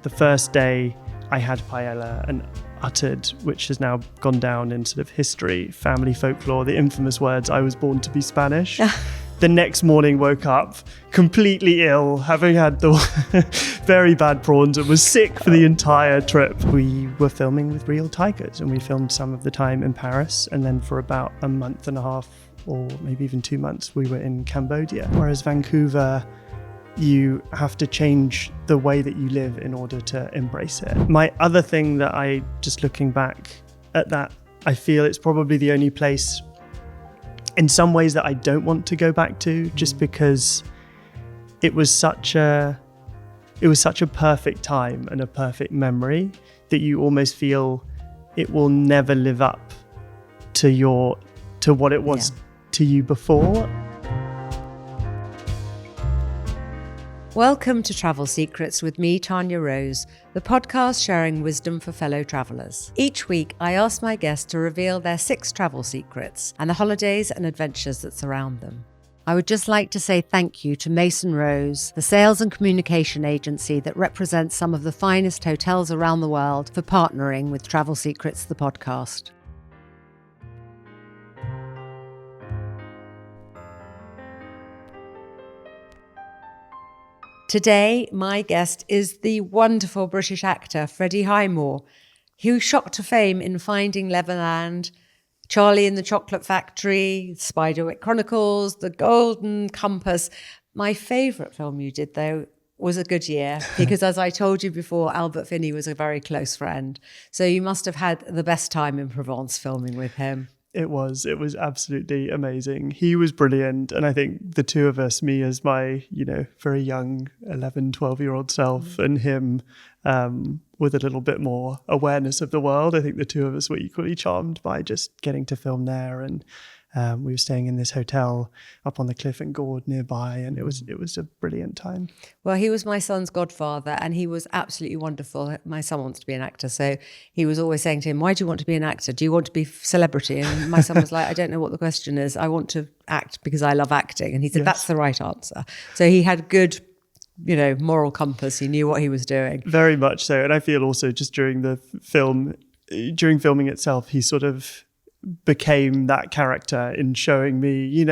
The first day I had paella and uttered, which has now gone down in sort of history, family folklore, the infamous words, "I was born to be Spanish." The next morning woke up completely ill, having had the very bad prawns and was sick for the entire trip. We were filming with real tigers, and we filmed some of the time in Paris, and then for about a month and a half or maybe even 2 months we were in Cambodia. Whereas Vancouver, you have to change the way that you live in order to embrace it. My other thing that just looking back at that, I feel it's probably the only place in some ways that I don't want to go back to, just because it was such a perfect time and a perfect memory that you almost feel it will never live up to what it was to you before. Welcome to Travel Secrets with me, Tanya Rose, the podcast sharing wisdom for fellow travellers. Each week, I ask my guests to reveal their 6 travel secrets and the holidays and adventures that surround them. I would just like to say thank you to Mason Rose, the sales and communication agency that represents some of the finest hotels around the world, for partnering with Travel Secrets, the podcast. Today, my guest is the wonderful British actor Freddie Highmore, who shot to fame in Finding Neverland, Charlie in the Chocolate Factory, Spiderwick Chronicles, The Golden Compass. My favourite film you did, though, was A Good Year, because as I told you before, Albert Finney was a very close friend. So you must have had the best time in Provence filming with him. It was absolutely amazing. He was brilliant. And I think the two of us, me as my, very young 11, 12-year-old self, and him with a little bit more awareness of the world, I think the two of us were equally charmed by just getting to film there. And we were staying in this hotel up on the cliff and Gourd nearby, and it was a brilliant time. Well, he was my son's godfather, and he was absolutely wonderful. My son wants to be an actor, so he was always saying to him, "Why do you want to be an actor? Do you want to be celebrity?" And my son was like, "I don't know what the question is. I want to act because I love acting." And he said, "Yes, that's the right answer." So he had good, moral compass. He knew what he was doing. Very much so. And I feel also just during filming itself, he sort of became that character in showing me,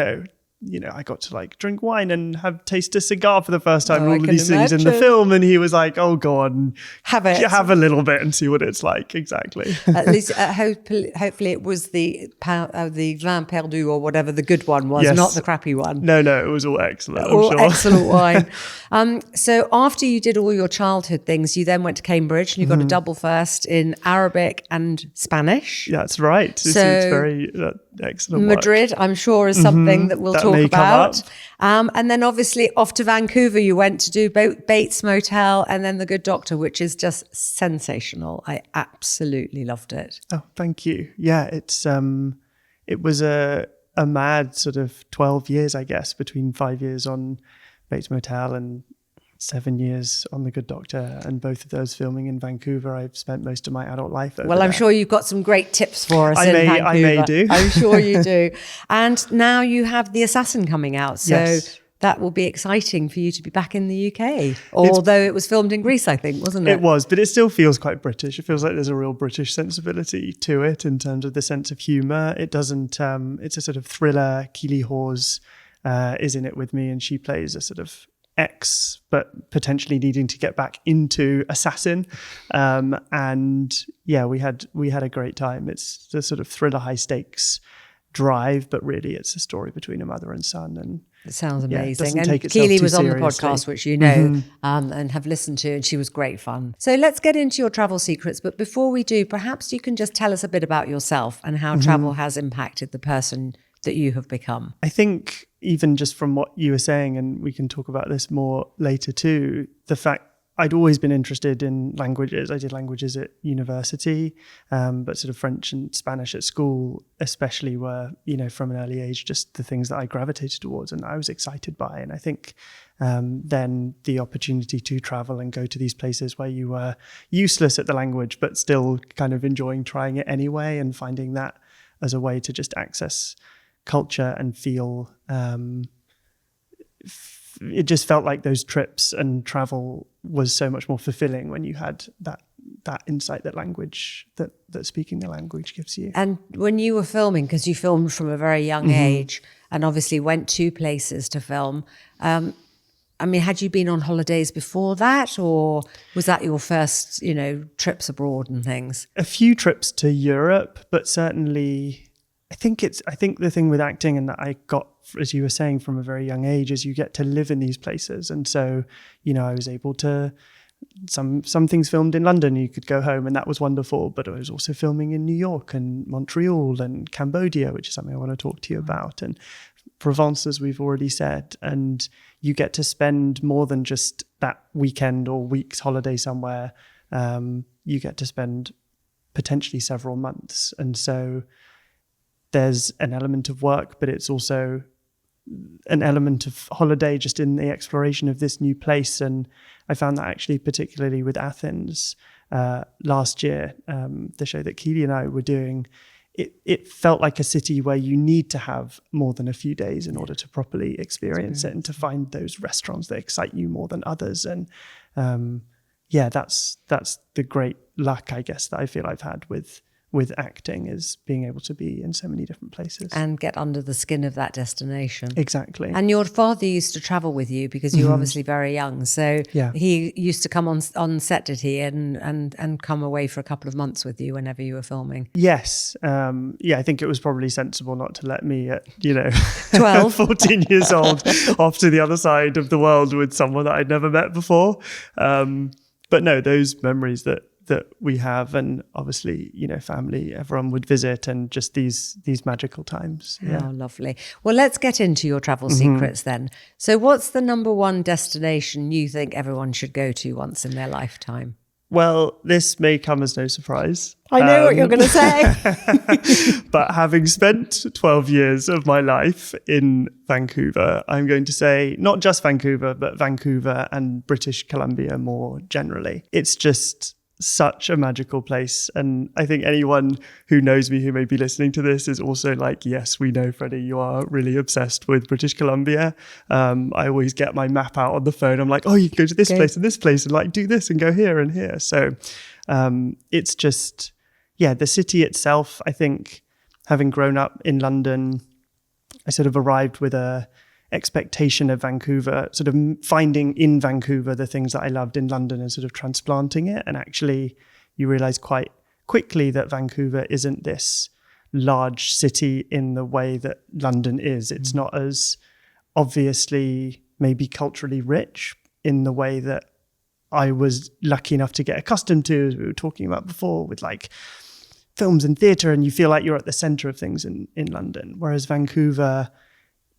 I got to drink wine and taste a cigar for the first time, and all of these things in the film. And he was like, "Oh, go on, have a little bit and see what it's like." Exactly. At least, hopefully, it was the vin perdu or whatever the good one was, yes, not the crappy one. No, it was all excellent. I'm sure. Excellent wine. So after you did all your childhood things, you then went to Cambridge and you got a double first in Arabic and Spanish. That's right. It's very excellent. Madrid, work. I'm sure, is something that we'll talk about. And then obviously off to Vancouver, you went to do Bates Motel and then The Good Doctor, which is just sensational. I absolutely loved it. Oh, thank you. Yeah, it was a mad sort of 12 years, I guess, between 5 years on Bates Motel and 7 years on The Good Doctor, and both of those filming in Vancouver. I've spent most of my adult life over there. I'm sure you've got some great tips for us in Vancouver. I may do. I'm sure you do. And now you have The Assassin coming out, so yes, that will be exciting for you to be back in the UK. Although it was filmed in Greece, I think, wasn't it? It was, but it still feels quite British. It feels like there's a real British sensibility to it in terms of the sense of humour. It doesn't, it's a sort of thriller. Keely Hawes is in it with me, and she plays a sort of ex, but potentially needing to get back into assassin. And yeah, we had a great time. It's the sort of thriller, high stakes drive, but really it's a story between a mother and son. And it sounds amazing. Yeah, and Keely was on the podcast, which you know, and have listened to, and she was great fun. So let's get into your travel secrets. But before we do, perhaps you can just tell us a bit about yourself and how travel has impacted the person that you have become. I think even just from what you were saying, and we can talk about this more later too, the fact I'd always been interested in languages. I did languages at university, but sort of French and Spanish at school especially were, from an early age, just the things that I gravitated towards and I was excited by. And I think then the opportunity to travel and go to these places where you were useless at the language, but still kind of enjoying trying it anyway and finding that as a way to just access culture and feel it just felt like those trips and travel was so much more fulfilling when you had that insight that speaking the language gives you. And when you were filming, because you filmed from a very young age and obviously went to places to film, I mean, had you been on holidays before that, or was that your first, trips abroad and things? A few trips to Europe, but certainly I think the thing with acting, and that I got, as you were saying, from a very young age, is you get to live in these places. And so, I was able to, some things filmed in London, you could go home and that was wonderful, but I was also filming in New York and Montreal and Cambodia, which is something I want to talk to you about, and Provence, as we've already said. And you get to spend more than just that weekend or week's holiday somewhere. You get to spend potentially several months. And so there's an element of work, but it's also an element of holiday just in the exploration of this new place. And I found that actually particularly with Athens last year, the show that Keely and I were doing, it felt like a city where you need to have more than a few days in order to properly experience it and to find those restaurants that excite you more than others. And that's the great luck, I guess, that I feel I've had with acting, is being able to be in so many different places. And get under the skin of that destination. Exactly. And your father used to travel with you because you were obviously very young. So he used to come on set, did he? And come away for a couple of months with you whenever you were filming? Yes. I think it was probably sensible not to let me at, 12, 14 years old off to the other side of the world with someone that I'd never met before. But no, those memories that we have, and obviously, family, everyone would visit, and just these magical times. Yeah. Oh, lovely. Well, let's get into your travel secrets then. So what's the number one destination you think everyone should go to once in their lifetime? Well, this may come as no surprise. I know what you're going to say. But having spent 12 years of my life in Vancouver, I'm going to say not just Vancouver, but Vancouver and British Columbia more generally. It's just such a magical place. And I think anyone who knows me who may be listening to this is also like, yes, we know, Freddie, you are really obsessed with British Columbia. I always get my map out on the phone. I'm like, oh, you can go to this place and this place and like do this and go here and here. So it's just, the city itself, I think, having grown up in London, I sort of arrived with a expectation of Vancouver, sort of finding in Vancouver the things that I loved in London and sort of transplanting it. And actually you realize quite quickly that Vancouver isn't this large city in the way that London is. It's not as obviously maybe culturally rich in the way that I was lucky enough to get accustomed to, as we were talking about before, with like films and theatre, and you feel like you're at the centre of things in London. Whereas Vancouver,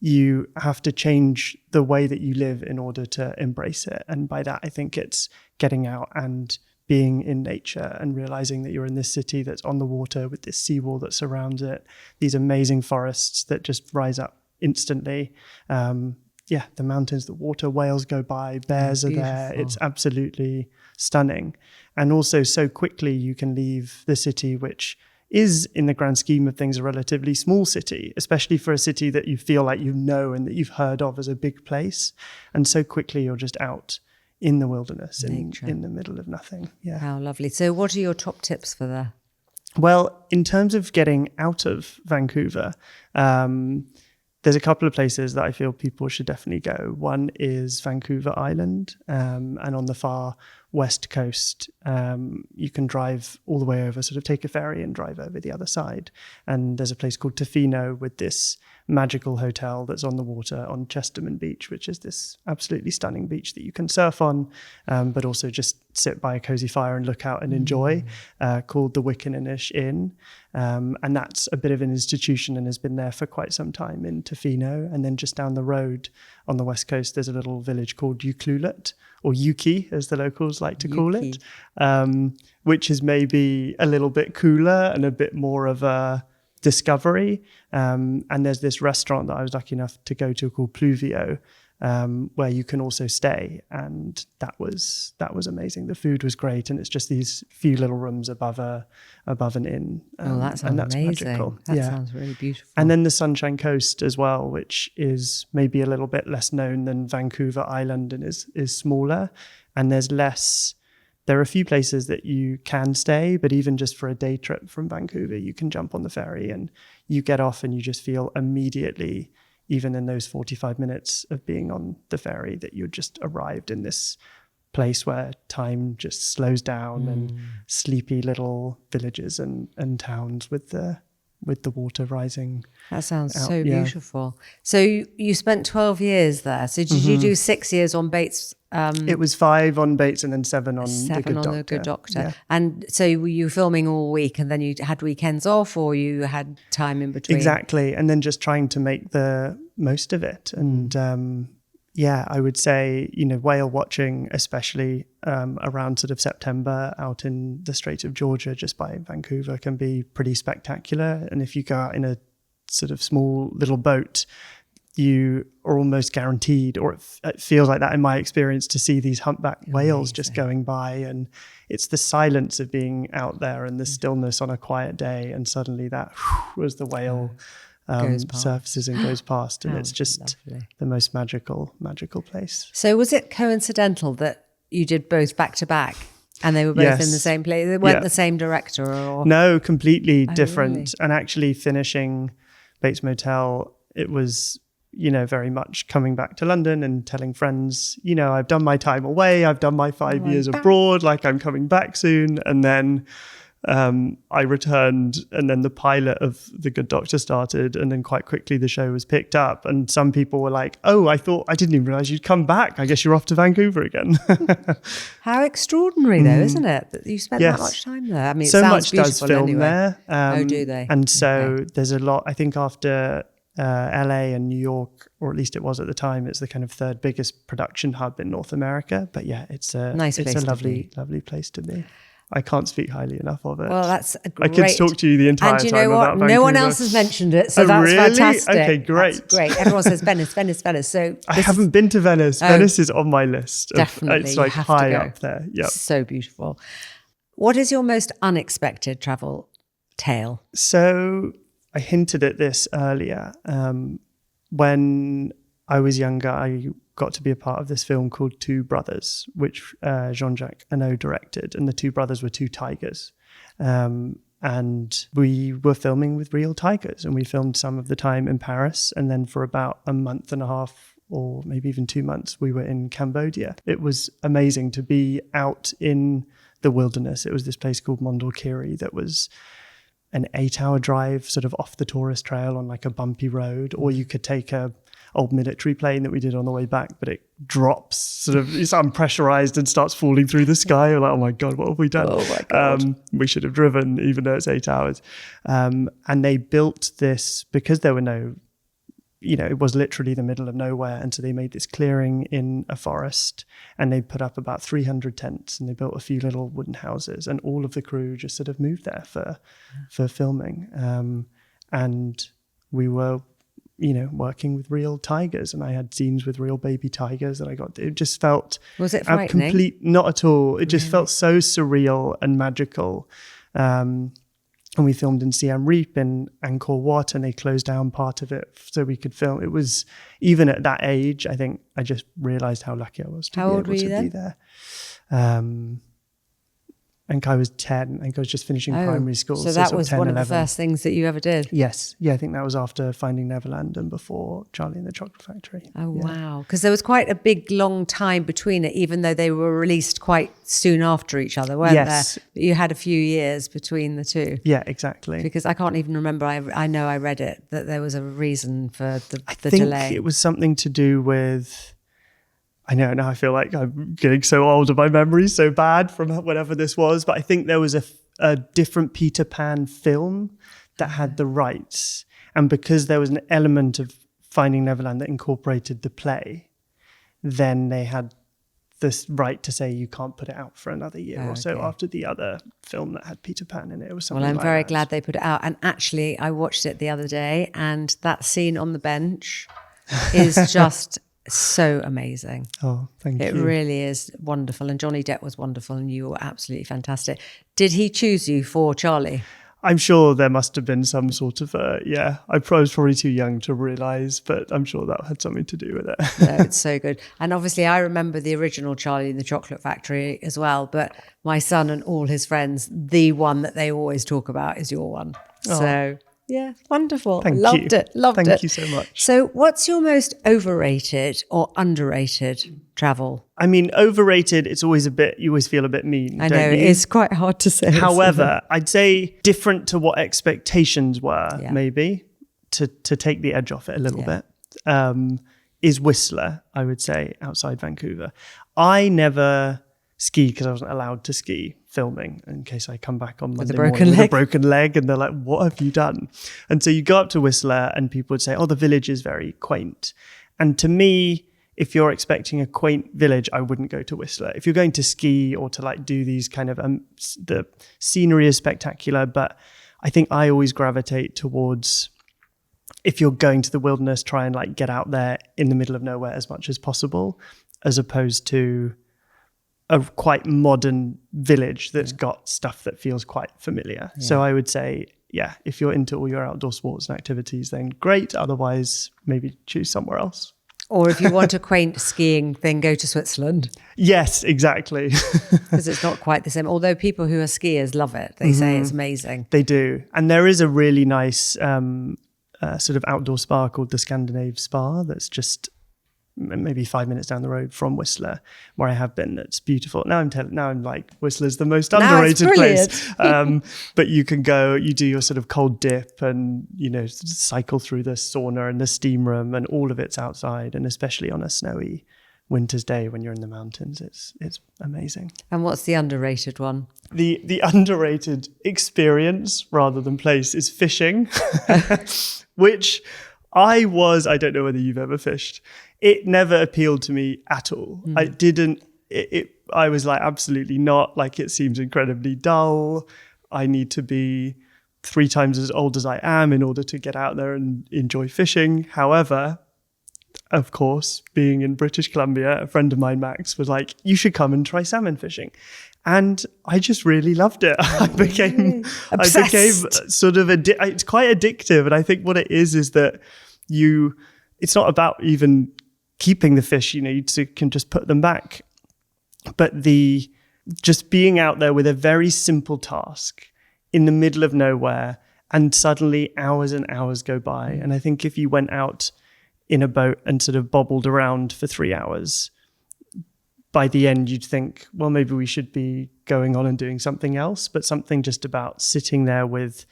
you have to change the way that you live in order to embrace it. And by that, I think it's getting out and being in nature and realizing that you're in this city that's on the water with this seawall that surrounds it, these amazing forests that just rise up instantly. The mountains, the water, whales go by, bears are there. It's absolutely stunning. And also so quickly you can leave the city, which is, in the grand scheme of things, a relatively small city, especially for a city that you feel like you know and that you've heard of as a big place. And so quickly you're just out in the wilderness, in the middle of nothing. Yeah. How lovely. So what are your top tips for there? Well, in terms of getting out of Vancouver, there's a couple of places that I feel people should definitely go. One is Vancouver Island, and on the far west coast, you can drive all the way over, sort of take a ferry and drive over the other side. And there's a place called Tofino with this magical hotel that's on the water on Chesterman Beach, which is this absolutely stunning beach that you can surf on, but also just sit by a cozy fire and look out and enjoy, called the Wickeninish Inn. And that's a bit of an institution and has been there for quite some time in Tofino. And then just down the road on the west coast, there's a little village called Ucluelet, or Yuki, as the locals like to call it, which is maybe a little bit cooler and a bit more of a discovery. And there's this restaurant that I was lucky enough to go to called Pluvio, where you can also stay, and that was amazing. The food was great, and it's just these few little rooms above an inn. That sounds and that's amazing. magical. That sounds really beautiful. And then the Sunshine Coast as well, which is maybe a little bit less known than Vancouver Island and is smaller, and there are a few places that you can stay, but even just for a day trip from Vancouver, you can jump on the ferry and you get off and you just feel immediately, even in those 45 minutes of being on the ferry, that you just arrived in this place where time just slows down and sleepy little villages and towns with the water rising. That sounds out. so beautiful. So you spent 12 years there. So did you do 6 years on Bates? It was 5 on Bates and then 7 on The Good Doctor. Yeah. And so were you filming all week and then you had weekends off, or you had time in between? Exactly. And then just trying to make the most of it. And I would say, whale watching, especially around sort of September out in the Strait of Georgia, just by Vancouver, can be pretty spectacular. And if you go out in a sort of small little boat, you are almost guaranteed, or it feels like that in my experience, to see these humpback whales just going by. And it's the silence of being out there and the stillness on a quiet day. And suddenly that was the whale surfaces and goes past. And it's just the most magical place. So was it coincidental that you did both back to back? And they were both in the same place? They weren't the same director? Or? No, completely different. Really? And actually finishing Bates Motel, it was, very much coming back to London and telling friends, I've done my time away. I've done my 5 years abroad. Like, I'm coming back soon. And then I returned, and then the pilot of The Good Doctor started, and then quite quickly the show was picked up. And some people were like, "Oh, I didn't even realize you'd come back. I guess you're off to Vancouver again." How extraordinary, though, isn't it, that you spent that much time there? I mean, so it sounds much does beautiful film anyway. there. Do they? And so there's a lot. I think after LA and New York, or at least it was at the time, it's the kind of third biggest production hub in North America. But yeah, it's a lovely place to be. I can't speak highly enough of it. Well, that's a great... I could talk to you the entire time about Vancouver. And you know what? No one else has mentioned it, so that's really? fantastic. Okay, great. That's great. Everyone says Venice, Venice, Venice. So I haven't been to Venice. Venice is on my list. Definitely. It's like high up there. Yeah. So beautiful. What is your most unexpected travel tale? So I hinted at this earlier. When I was younger, I got to be a part of this film called Two Brothers, which Jean-Jacques Annaud directed, and the two brothers were two tigers. And we were filming with real tigers, and we filmed some of the time in Paris, and then for about a month and a half, or maybe even 2 months, we were in Cambodia. It was amazing to be out in the wilderness. It was this place called Mondulkiri that was an 8-hour drive sort of off the tourist trail on like a bumpy road, or you could take a old military plane that we did on the way back, but it drops sort of, it's unpressurized and starts falling through the sky. We're like, oh my God, what have we done? Oh my God. We should have driven, even though it's 8 hours. And they built this because there were no, it was literally the middle of nowhere. And so they made this clearing in a forest, and they put up about 300 tents, and they built a few little wooden houses, and all of the crew just sort of moved there for filming. And we were, working with real tigers, and I had scenes with real baby tigers that I got. It just felt... Was it frightening? Not at all. It just felt so surreal and magical. And we filmed in Siem Reap in Angkor Wat, and they closed down part of it so we could film. It was, even at that age, I think I just realized how lucky I was to be able to be there. I think I was 10. I think I was just finishing primary school. So that was 10, one 11. of the first things that you ever did? Yes. Yeah, I think that was after Finding Neverland and before Charlie and the Chocolate Factory. Oh, wow. Because there was quite a big, long time between it, even though they were released quite soon after each other, weren't there? But you had a few years between the two. Yeah, exactly. Because I can't even remember. I know I read it, that there was a reason for the delay. I think it was something to do with... I know now I feel like I'm getting so old and my memory's so bad from whatever this was, but I think there was a different Peter Pan film that had the rights. And because there was an element of Finding Neverland that incorporated the play, then they had this right to say you can't put it out for another year or so after the other film that had Peter Pan in it. It was something I'm like very that. glad they put it out. And actually, I watched it the other day, and that scene on the bench is just So amazing. Oh, thank you. It really is wonderful. And Johnny Depp was wonderful and you were absolutely fantastic. Did he choose you for Charlie? I'm sure there must have been some sort of I was probably too young to realise, but I'm sure that had something to do with it. No, it's so good. And obviously I remember the original Charlie in the Chocolate Factory as well, but my son and all his friends, the one that they always talk about is your one. Oh. So yeah, wonderful. Thank you. Loved it. Thank you so much. So what's your most overrated or underrated travel? I mean, overrated, it's always you always feel a bit mean. I know, don't you? it's quite hard to say. However, I'd say different to what expectations were, maybe, to take the edge off it a little bit, is Whistler, I would say, outside Vancouver. I never skied because I wasn't allowed to ski filming in case I come back on Monday morning with a broken leg and they're like, what have you done? And so you go up to Whistler and people would say, oh, the village is very quaint. And to me, if you're expecting a quaint village, I wouldn't go to Whistler. If you're going to ski or to like do these kind of, the scenery is spectacular, but I think I always gravitate towards, if you're going to the wilderness, try and like get out there in the middle of nowhere as much as possible, as opposed to a quite modern village that's got stuff that feels quite familiar. Yeah. So I would say, if you're into all your outdoor sports and activities, then great. Otherwise, maybe choose somewhere else. Or if you want a quaint skiing thing, go to Switzerland. Yes, exactly. Because it's not quite the same. Although people who are skiers love it. They say it's amazing. They do. And there is a really nice sort of outdoor spa called the Scandinave Spa that's just maybe 5 minutes down the road from Whistler, where I have been. It's beautiful. Now I'm like, Whistler's the most underrated place. But you can go, you do your sort of cold dip and, cycle through the sauna and the steam room, and all of it's outside. And especially on a snowy winter's day when you're in the mountains, it's amazing. And what's the underrated one? The underrated experience rather than place is fishing, which I don't know whether you've ever fished. It never appealed to me at all. I didn't, I was like, absolutely not. Like, it seems incredibly dull. I need to be 3 times as old as I am in order to get out there and enjoy fishing. However, of course, being in British Columbia, a friend of mine, Max, was like, you should come and try salmon fishing. And I just really loved it. I became sort of, it's quite addictive. And I think what it is that it's not about even keeping the fish, you can just put them back. But just being out there with a very simple task in the middle of nowhere, and suddenly hours and hours go by. And I think if you went out in a boat and sort of bobbled around for 3 hours, by the end you'd think, well, maybe we should be going on and doing something else. But something just about sitting there with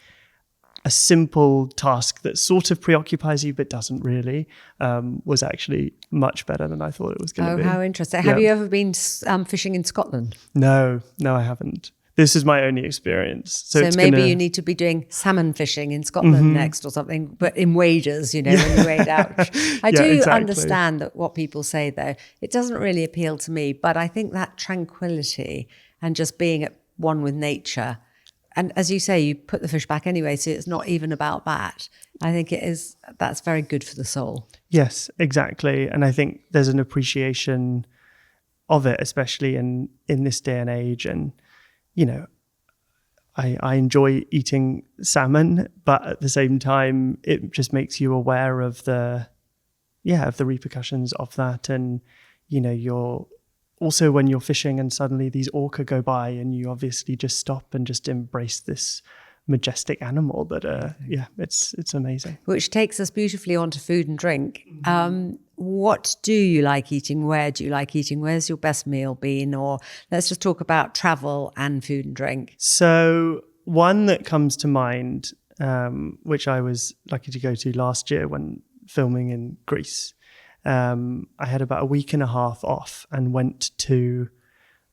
a simple task that sort of preoccupies you but doesn't really, was actually much better than I thought it was going to be. Oh, how interesting. Have you ever been fishing in Scotland? No, I haven't. This is my only experience. So maybe you need to be doing salmon fishing in Scotland next or something, but in waders, when you wade out. I do understand that what people say, though. It doesn't really appeal to me, but I think that tranquility and just being at one with nature, and as you say, you put the fish back anyway, so it's not even about that. I think that's very good for the soul. Yes, exactly. And I think there's an appreciation of it, especially in this day and age. And, I enjoy eating salmon, but at the same time, it just makes you aware of the repercussions of that. And, you're also, when you're fishing and suddenly these orca go by and you obviously just stop and just embrace this majestic animal that, it's amazing. Which takes us beautifully onto food and drink. What do you like eating? Where do you like eating? Where's your best meal been? Or let's just talk about travel and food and drink. So one that comes to mind, which I was lucky to go to last year when filming in Greece, I had about a week and a half off and went to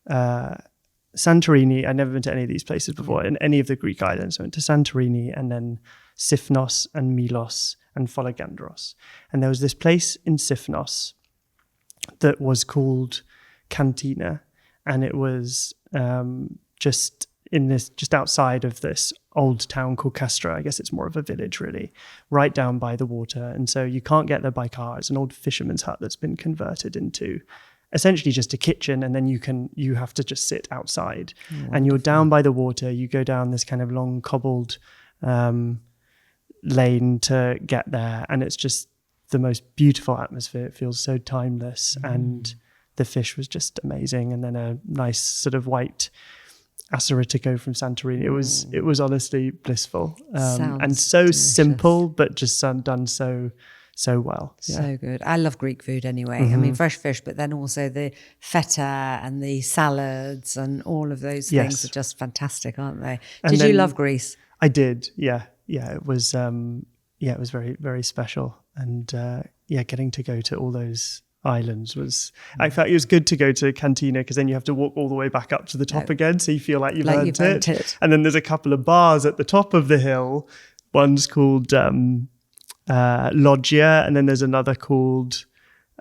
Santorini. I'd never been to any of these places before, in any of the Greek islands. I went to Santorini and then Sifnos and Milos and Folegandros. And there was this place in Sifnos that was called Cantina. And it was in this, just outside of this old town called Castra. I guess it's more of a village really, right down by the water. And so you can't get there by car. It's an old fisherman's hut that's been converted into essentially just a kitchen, and then you have to just sit outside. And you're down by the water. You go down this kind of long cobbled lane to get there, and it's just the most beautiful atmosphere. It feels so timeless, and the fish was just amazing. And then a nice sort of white Assoritico from Santorini. It was honestly blissful, and so delicious. Simple, but just done so well. So good. I love Greek food anyway. I mean, fresh fish, but then also the feta and the salads and all of those things are just fantastic, aren't they? Did you love Greece? I did. Yeah. It was it was very, very special. And getting to go to all those islands was, I felt it was good to go to Cantina, because then you have to walk all the way back up to the top again, so you feel like you've earned it. And then there's a couple of bars at the top of the hill. One's called Loggia, and then there's another called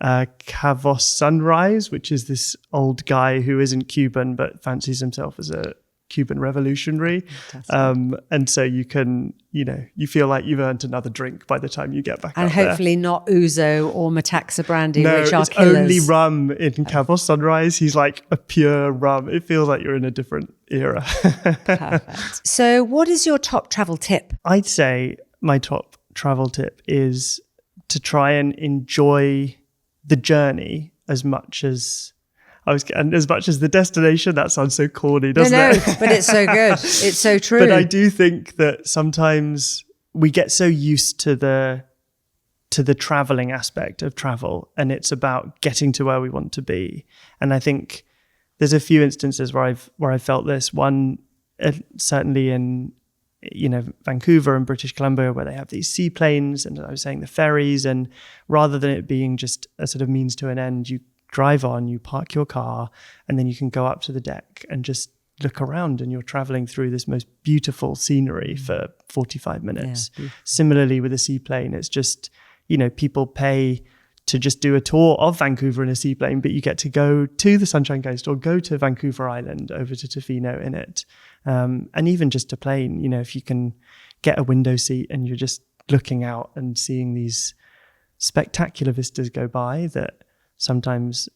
Cavos Sunrise, which is this old guy who isn't Cuban but fancies himself as a Cuban revolutionary. And so you can, you feel like you've earned another drink by the time you get back and up there. Hopefully not ouzo or Metaxa brandy, which are it's killers. Only rum in Cavos Sunrise. He's like a pure rum. It feels like you're in a different era. Perfect. So what is your top travel tip? I'd say my top travel tip is to try and enjoy the journey as much as the destination. That sounds so corny, doesn't it? No, but it's so good. It's so true. But I do think that sometimes we get so used to the traveling aspect of travel, and it's about getting to where we want to be. And I think there's a few instances where I've felt this. One, certainly in Vancouver and British Columbia, where they have these seaplanes, and I was saying the ferries, and rather than it being just a sort of means to an end, you drive on, you park your car, and then you can go up to the deck and just look around, and you're traveling through this most beautiful scenery for 45 minutes. Yeah. Similarly with a seaplane, it's just, people pay to just do a tour of Vancouver in a seaplane, but you get to go to the Sunshine Coast or go to Vancouver Island, over to Tofino in it. And even just a plane, if you can get a window seat and you're just looking out and seeing these spectacular vistas go by that sometimes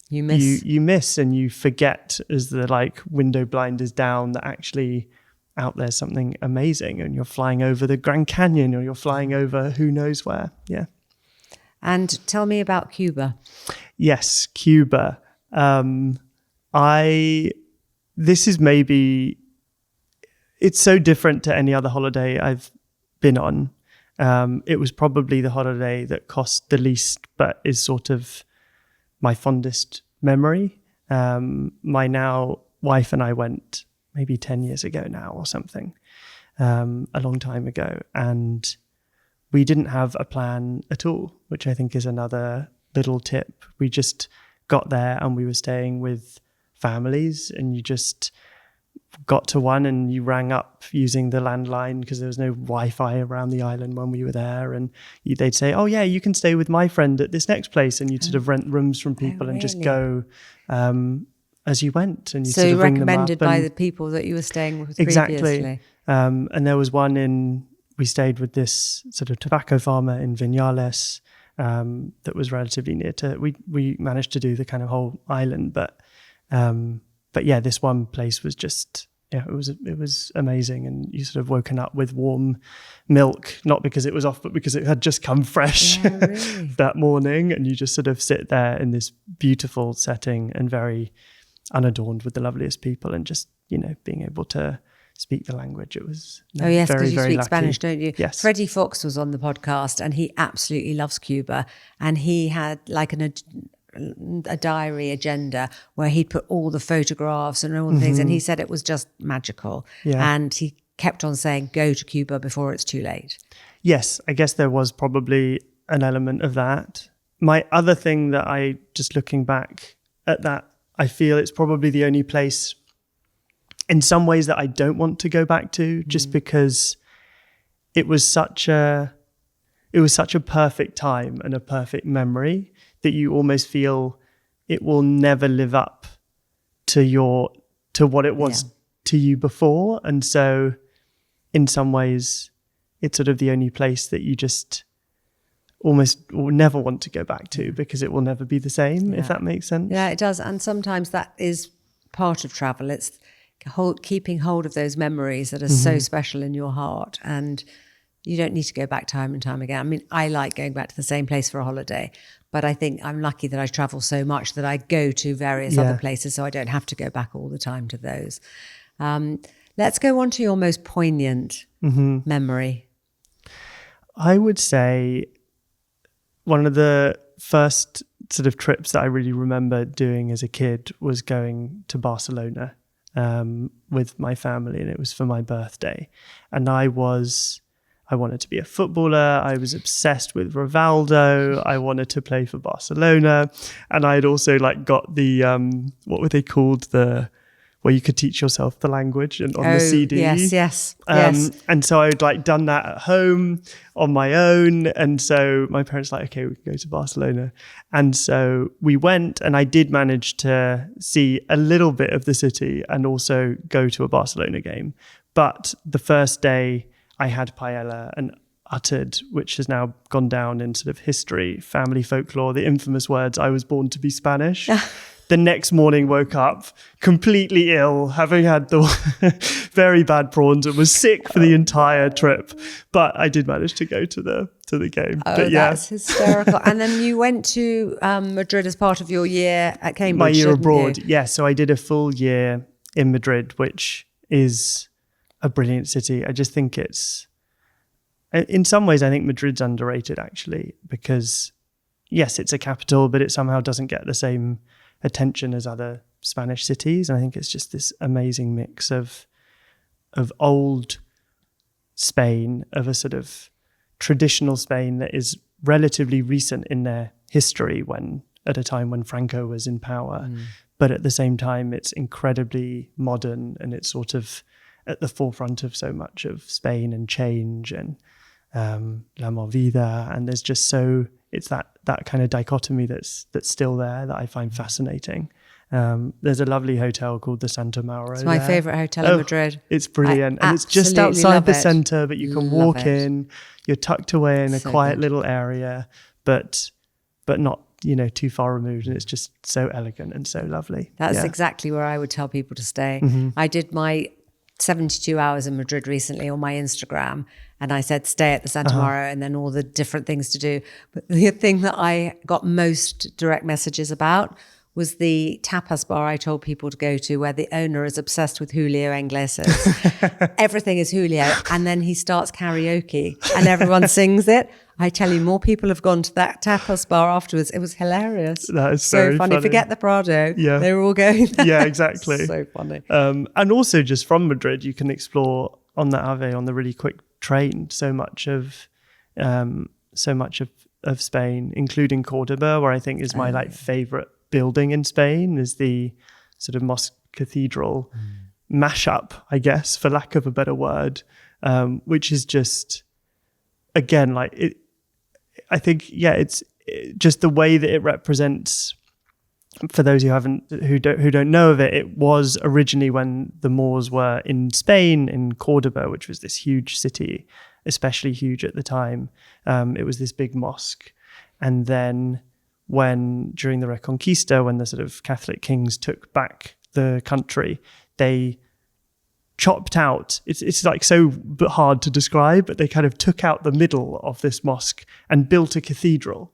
you miss and you forget as the window blind is down, that actually out there's something amazing, and you're flying over the Grand Canyon, or you're flying over who knows where. Yeah. And tell me about Cuba. Yes, Cuba. It's so different to any other holiday I've been on. It was probably the holiday that cost the least, but is sort of my fondest memory. My now wife and I went maybe 10 years ago now or something, a long time ago. And we didn't have a plan at all, which I think is another little tip. We just got there and we were staying with families, and you just got to one and you rang up using the landline, because there was no Wi-Fi around the island when we were there. And they'd say, oh yeah, you can stay with my friend at this next place. And you'd sort of rent rooms from people and just go as you went. And so sort of recommended by the people that you were staying with previously. Exactly. And there was one we stayed with this sort of tobacco farmer in Viñales that was relatively near to, we managed to do the kind of whole island, but yeah, this one place was just, it was amazing. And you sort of woken up with warm milk, not because it was off, but because it had just come fresh that morning. And you just sort of sit there in this beautiful setting and very unadorned with the loveliest people, and just, being able to speak the language. It was yes, because you speak lucky. Spanish, don't you? Yes. Freddie Fox was on the podcast, and he absolutely loves Cuba, and he had a diary agenda where he'd put all the photographs and all the things, and he said it was just magical. And he kept on saying, go to Cuba before it's too late. Yes, I guess there was probably an element of that. My other thing that just looking back at that, I feel it's probably the only place in some ways that I don't want to go back to, just because it was such a perfect time and a perfect memory that you almost feel it will never live up to what it was to you before. And so in some ways, it's sort of the only place that you just almost will never want to go back to because it will never be the same, if that makes sense. Yeah, it does. And sometimes that is part of travel. It's keeping hold of those memories that are so special in your heart. And you don't need to go back time and time again. I mean, I like going back to the same place for a holiday, but I think I'm lucky that I travel so much that I go to various other places, so I don't have to go back all the time to those. Let's go on to your most poignant memory. I would say one of the first sort of trips that I really remember doing as a kid was going to Barcelona with my family, and it was for my birthday. And I wanted to be a footballer. I was obsessed with Rivaldo. I wanted to play for Barcelona. And I had also got the, what were they called? Where you could teach yourself the language and on the CD. Yes. And so I'd done that at home on my own. And so my parents okay, we can go to Barcelona. And so we went, and I did manage to see a little bit of the city and also go to a Barcelona game. But the first day I had paella and uttered, which has now gone down in sort of history, family folklore, the infamous words, "I was born to be Spanish." The next morning woke up completely ill, having had the very bad prawns, and was sick for the entire trip. But I did manage to go to the game. Oh, but that's hysterical. And then you went to Madrid as part of your year at Cambridge, my year abroad. You? Yeah, so I did a full year in Madrid, which is a brilliant city. I just think in some ways, I think Madrid's underrated, actually, because yes, it's a capital, but it somehow doesn't get the same attention as other Spanish cities. And I think it's just this amazing mix of old Spain, of a sort of traditional Spain that is relatively recent in their history, at a time when Franco was in power. But at the same time, it's incredibly modern, and it's sort of at the forefront of so much of Spain and change and la movida. And there's just it's that kind of dichotomy that's still there that I find fascinating. There's a lovely hotel called the Santa Mauro. It's my favorite hotel in Madrid. It's brilliant. And it's just outside the center, but you can walk in. You're tucked away in a quiet little area, but not, too far removed. And it's just so elegant and so lovely. That's exactly where I would tell people to stay. I did my 72 hours in Madrid recently on my Instagram, and I said stay at the Santa Mauro, and then all the different things to do. But the thing that I got most direct messages about was the tapas bar I told people to go to, where the owner is obsessed with Julio Iglesias. Everything is Julio, and then he starts karaoke and everyone sings it. I tell you, more people have gone to that tapas bar afterwards. It was hilarious. That is so funny. Forget the Prado. Yeah. They were all going there. Yeah, exactly. So funny. And also just from Madrid, you can explore on the AVE, on the really quick train, so much of Spain, including Cordoba, where I think is my favorite building in Spain, is the sort of mosque cathedral mashup, I guess, for lack of a better word, which is just, again, I think, it's just the way that it represents, for those who don't know of it, it was originally when the Moors were in Spain, in Cordoba, which was this huge city, especially huge at the time. It was this big mosque. And then during the Reconquista, when the sort of Catholic kings took back the country, they chopped out, it's like so hard to describe, but they kind of took out the middle of this mosque and built a cathedral.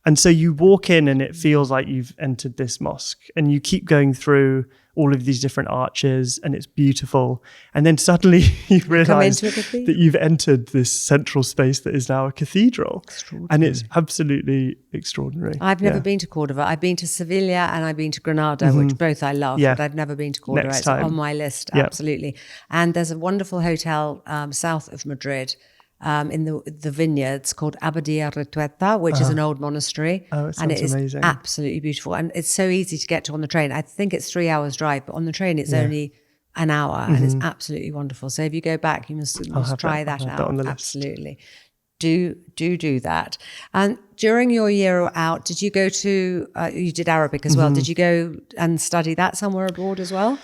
And so you walk in and it feels like you've entered this mosque, and you keep going through all of these different arches, and it's beautiful. And then suddenly you realize that you've entered this central space that is now a cathedral. And it's absolutely extraordinary. I've never been to Cordoba. I've been to Sevilla and I've been to Granada, which both I love, but I've never been to Cordoba. It's on my list, absolutely. And there's a wonderful hotel south of Madrid, in the vineyards, called Abadia Retuerta, which is an old monastery. Oh, it sounds and it is amazing. Absolutely beautiful. And it's so easy to get to on the train. I think it's 3 hours drive, but on the train it's only an hour, and it's absolutely wonderful. So if you go back, you must try that out. On the list. Absolutely. Do that. And during your year out, did you go to, you did Arabic as well. Did you go and study that somewhere abroad as well?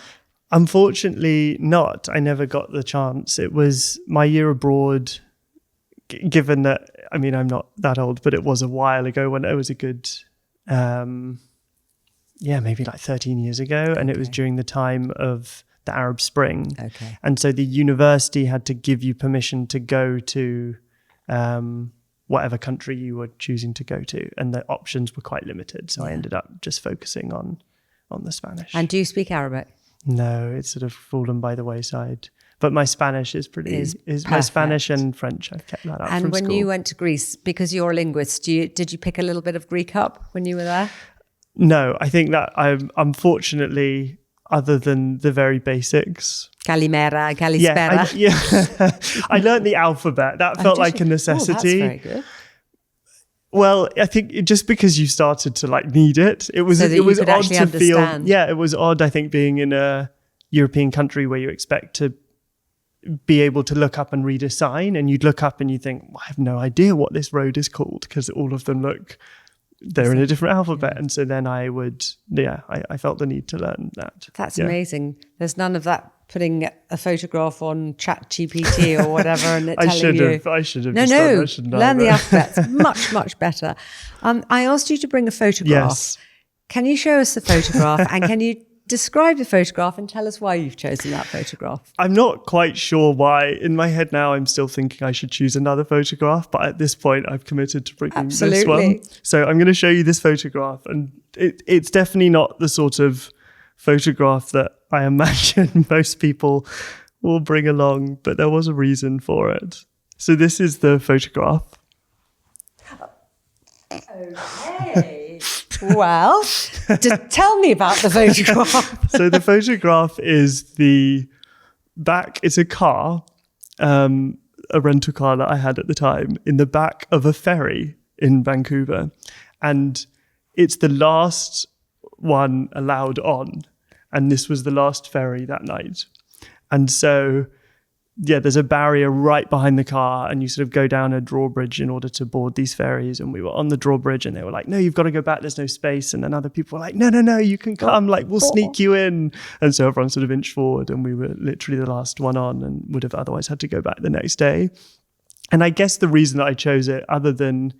Unfortunately not. I never got the chance. It was my year abroad, given that, I mean, I'm not that old, but it was a while ago when it was a good, maybe like 13 years ago. And it was during the time of the Arab Spring. Okay. And so the university had to give you permission to go to whatever country you were choosing to go to. And the options were quite limited. So I ended up just focusing on the Spanish. And do you speak Arabic? No, it's sort of fallen by the wayside. But my Spanish is my Spanish and French. I've kept that up from And when school. you went to Greece, because you're a linguist, did you pick a little bit of Greek up when you were there? No, I think that I'm unfortunately, other than the very basics. Kalimera, Kalispera. I learned the alphabet. That felt like a necessity. Oh, that's very good. Well, I think just because you started to like need it, it was So that it was you could odd actually to understand. feel. Yeah, it was odd. I think being in a European country where you expect to be able to look up and read a sign, and you'd look up and you think, well, I have no idea what this road is called because all of them they're in a different alphabet. And so then I felt the need to learn that. That's amazing. There's none of that putting a photograph on ChatGPT or whatever and it telling you. I should have. No, learn the alphabet. Much, much better. I asked you to bring a photograph. Yes. Can you show us the photograph and can you describe the photograph and tell us why you've chosen that photograph? I'm not quite sure why. In my head now, I'm still thinking I should choose another photograph, but at this point, I've committed to bringing this one. So I'm going to show you this photograph, and it's definitely not the sort of photograph that I imagine most people will bring along, but there was a reason for it. So this is the photograph. Okay. Well, tell me about the photograph. So the photograph is the back. It's a car, a rental car that I had at the time, in the back of a ferry in Vancouver. And it's the last one allowed on. And this was the last ferry that night. And so, there's a barrier right behind the car and you sort of go down a drawbridge in order to board these ferries. And we were on the drawbridge and they were like, no, you've got to go back. There's no space. And then other people were like, no, you can come. Like, we'll sneak you in. And so everyone sort of inched forward and we were literally the last one on and would have otherwise had to go back the next day. And I guess the reason that I chose it, other than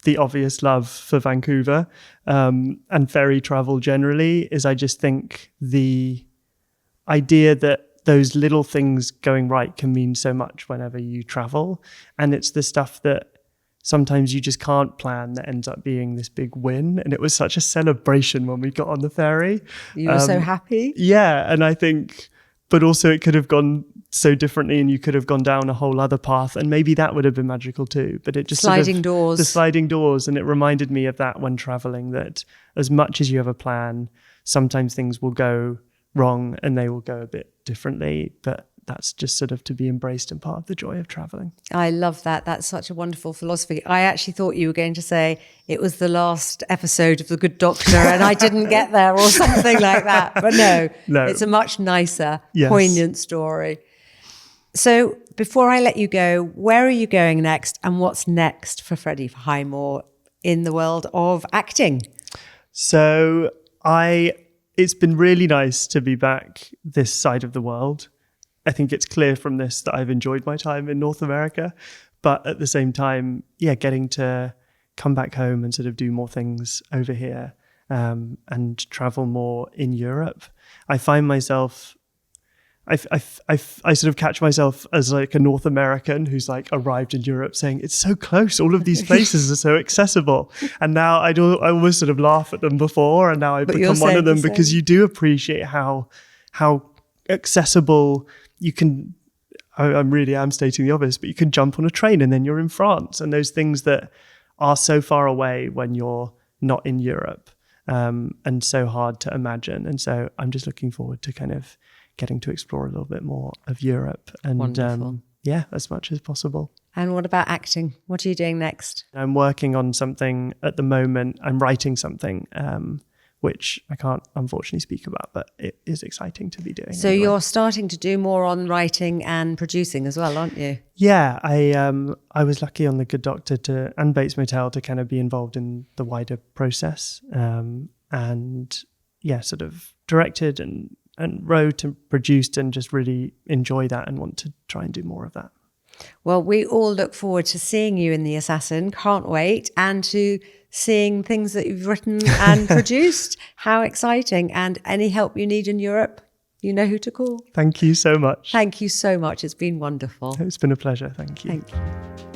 the obvious love for Vancouver and ferry travel generally, is I just think the idea that those little things going right can mean so much whenever you travel. And it's the stuff that sometimes you just can't plan that ends up being this big win. And it was such a celebration when we got on the ferry. You were so happy? Yeah. And I think, but also it could have gone so differently and you could have gone down a whole other path and maybe that would have been magical too. But it just the sliding doors. And it reminded me of that when traveling, that as much as you have a plan, sometimes things will go wrong and they will go a bit differently, but that's just sort of to be embraced and part of the joy of traveling. I love that. That's such a wonderful philosophy. I actually thought you were going to say it was the last episode of The Good Doctor and I didn't get there or something like that. But no, it's a much nicer, poignant story. So before I let you go, where are you going next and what's next for Freddie Highmore in the world of acting? So it's been really nice to be back this side of the world. I think it's clear from this that I've enjoyed my time in North America, but at the same time, getting to come back home and sort of do more things over here and travel more in Europe. I find myself, I sort of catch myself as like a North American who's like arrived in Europe saying, it's so close. All of these places are so accessible. And now I always sort of laugh at them before. And now I've become one of them because you do appreciate how accessible you can. I'm stating the obvious, but you can jump on a train and then you're in France, and those things that are so far away when you're not in Europe, and so hard to imagine. And so I'm just looking forward to kind of getting to explore a little bit more of Europe and as much as possible. And what about acting? What are you doing next? I'm working on something at the moment. I'm writing something which I can't unfortunately speak about, but it is exciting to be doing. So anyway. You're starting to do more on writing and producing as well, aren't you? Yeah, I was lucky on The Good Doctor and Bates Motel to kind of be involved in the wider process, and sort of directed and wrote and produced and just really enjoy that and want to try and do more of that. Well, we all look forward to seeing you in The Assassin. Can't wait. And to seeing things that you've written and produced. How exciting. And any help you need in Europe, you know who to call. Thank you so much. Thank you so much. It's been wonderful. It's been a pleasure. Thank you. Thank you.